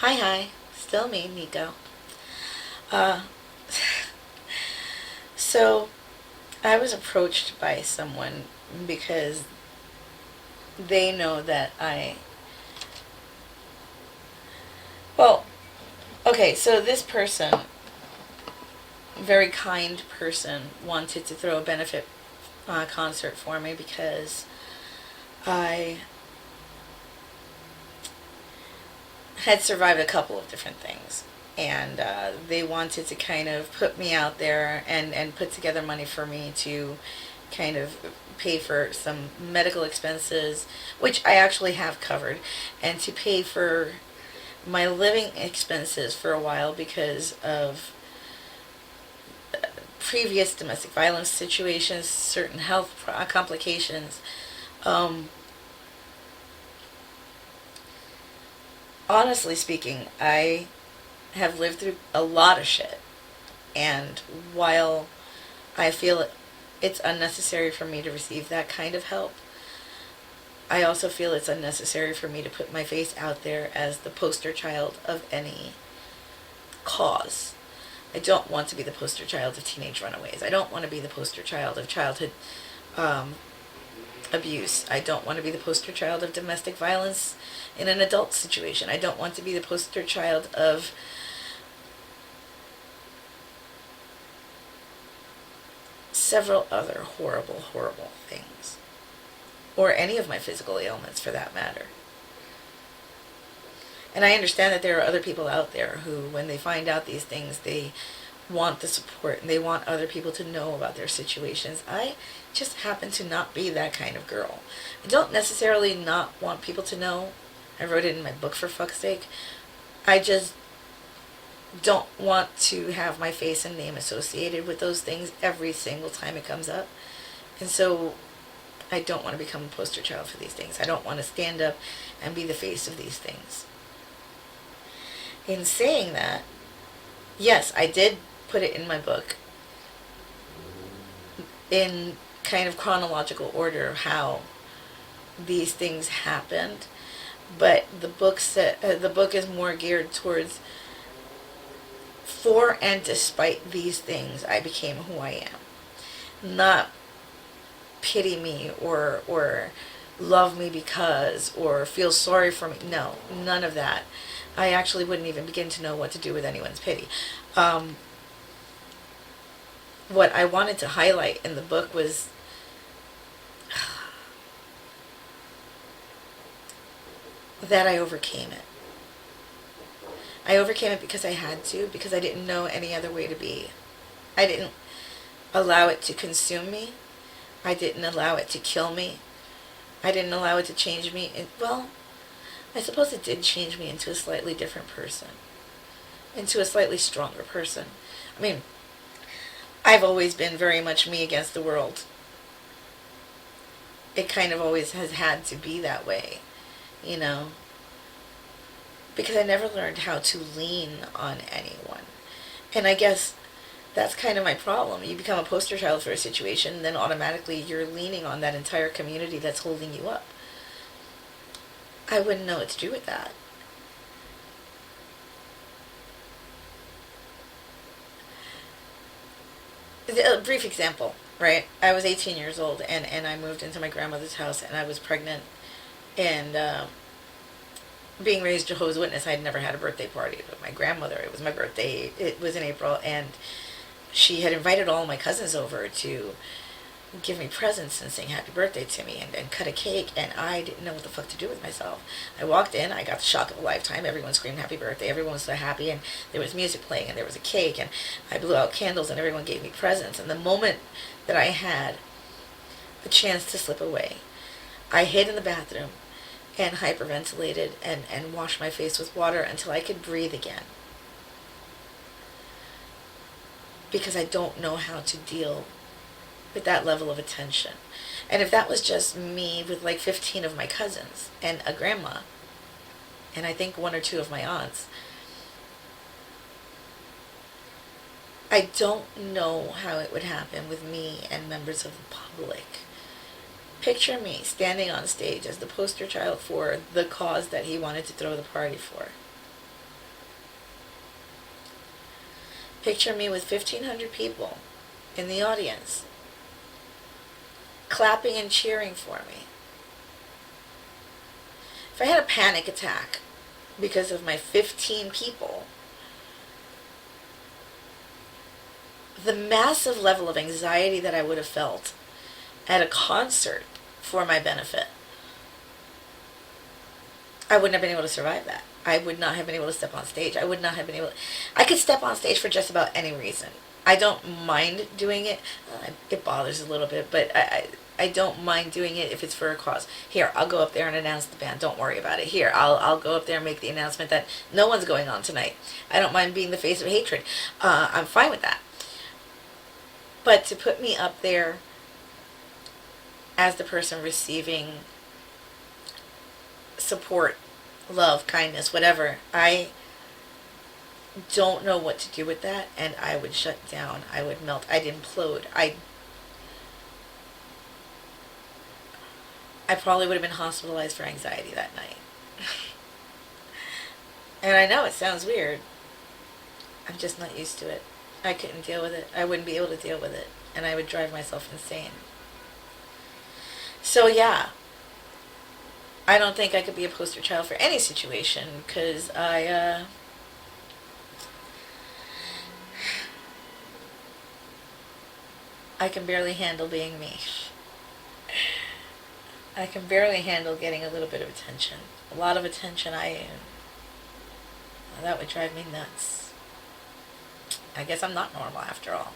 Hi, still me, Nico. Uh, so I was approached by someone because they know that well, okay, so this person, very kind person, wanted to throw a benefit concert for me because I had survived a couple of different things. And they wanted to kind of put me out there and put together money for me to kind of pay for some medical expenses, which I actually have covered, and to pay for my living expenses for a while because of previous domestic violence situations, certain health complications. Um, Honestly speaking, I have lived through a lot of shit. And while I feel it's unnecessary for me to receive that kind of help, I also feel it's unnecessary for me to put my face out there as the poster child of any cause. I don't want to be the poster child of teenage runaways. I don't want to be the poster child of childhood um, abuse. I don't want to be the poster child of domestic violence in an adult situation. I don't want to be the poster child of several other horrible, horrible things. Or any of my physical ailments for that matter. And I understand that there are other people out there who, when they find out these things, they want the support and they want other people to know about their situations. I just happen to not be that kind of girl. I don't necessarily not want people to know. I wrote it in my book, for fuck's sake. I just don't want to have my face and name associated with those things every single time it comes up. And so I don't want to become a poster child for these things. I don't want to stand up and be the face of these things. In saying that, yes, I did put it in my book in kind of chronological order how these things happened, but the book is more geared towards for and despite these things I became who I am. Not pity me or love me because or feel sorry for me. No, none of that. I actually wouldn't even begin to know what to do with anyone's pity. Um, what I wanted to highlight in the book was that I overcame it. I overcame it because I had to, because I didn't know any other way to be. I didn't allow it to consume me. I didn't allow it to kill me. I didn't allow it to change me. Well, I suppose it did change me into a slightly different person, into a slightly stronger person. I mean, I've always been very much me against the world. It kind of always has had to be that way, you know, because I never learned how to lean on anyone. And I guess that's kind of my problem. You become a poster child for a situation, and then automatically you're leaning on that entire community that's holding you up. I wouldn't know what to do with that. A brief example, right? I was 18 years old, and I moved into my grandmother's house, and I was pregnant, and being raised Jehovah's Witness, I had never had a birthday party. But my grandmother, it was my birthday, it was in April, and she had invited all my cousins over to give me presents and sing happy birthday to me and cut a cake, and I didn't know what the fuck to do with myself. I walked in, I got the shock of a lifetime. Everyone screamed happy birthday, everyone was so happy, and there was music playing, and there was a cake, and I blew out candles, and everyone gave me presents. And the moment that I had a chance to slip away, I hid in the bathroom and hyperventilated and washed my face with water until I could breathe again. Because I don't know how to deal with that level of attention. And if that was just me with like 15 of my cousins and a grandma, and I think one or two of my aunts, I don't know how it would happen with me and members of the public. Picture me standing on stage as the poster child for the cause that he wanted to throw the party for. Picture me with 1,500 people in the audience clapping and cheering for me. If I had a panic attack because of my 15 people, the massive level of anxiety that I would have felt at a concert for my benefit, I wouldn't have been able to survive that. I would not have been able to step on stage. I would not have been able to, I could step on stage for just about any reason. I don't mind doing it. It bothers a little bit, but I don't mind doing it if it's for a cause. Here, I'll go up there and announce the band. Don't worry about it. Here, I'll go up there and make the announcement that no one's going on tonight. I don't mind being the face of hatred. I'm fine with that. But to put me up there as the person receiving support, love, kindness, whatever, I don't know what to do with that, and I would shut down. I would melt. I'd implode. I probably would have been hospitalized for anxiety that night. And I know it sounds weird. I'm just not used to it. I couldn't deal with it. I wouldn't be able to deal with it, and I would drive myself insane. So yeah, I don't think I could be a poster child for any situation, because I can barely handle being me. I can barely handle getting a little bit of attention. A lot of attention, that would drive me nuts. I guess I'm not normal after all.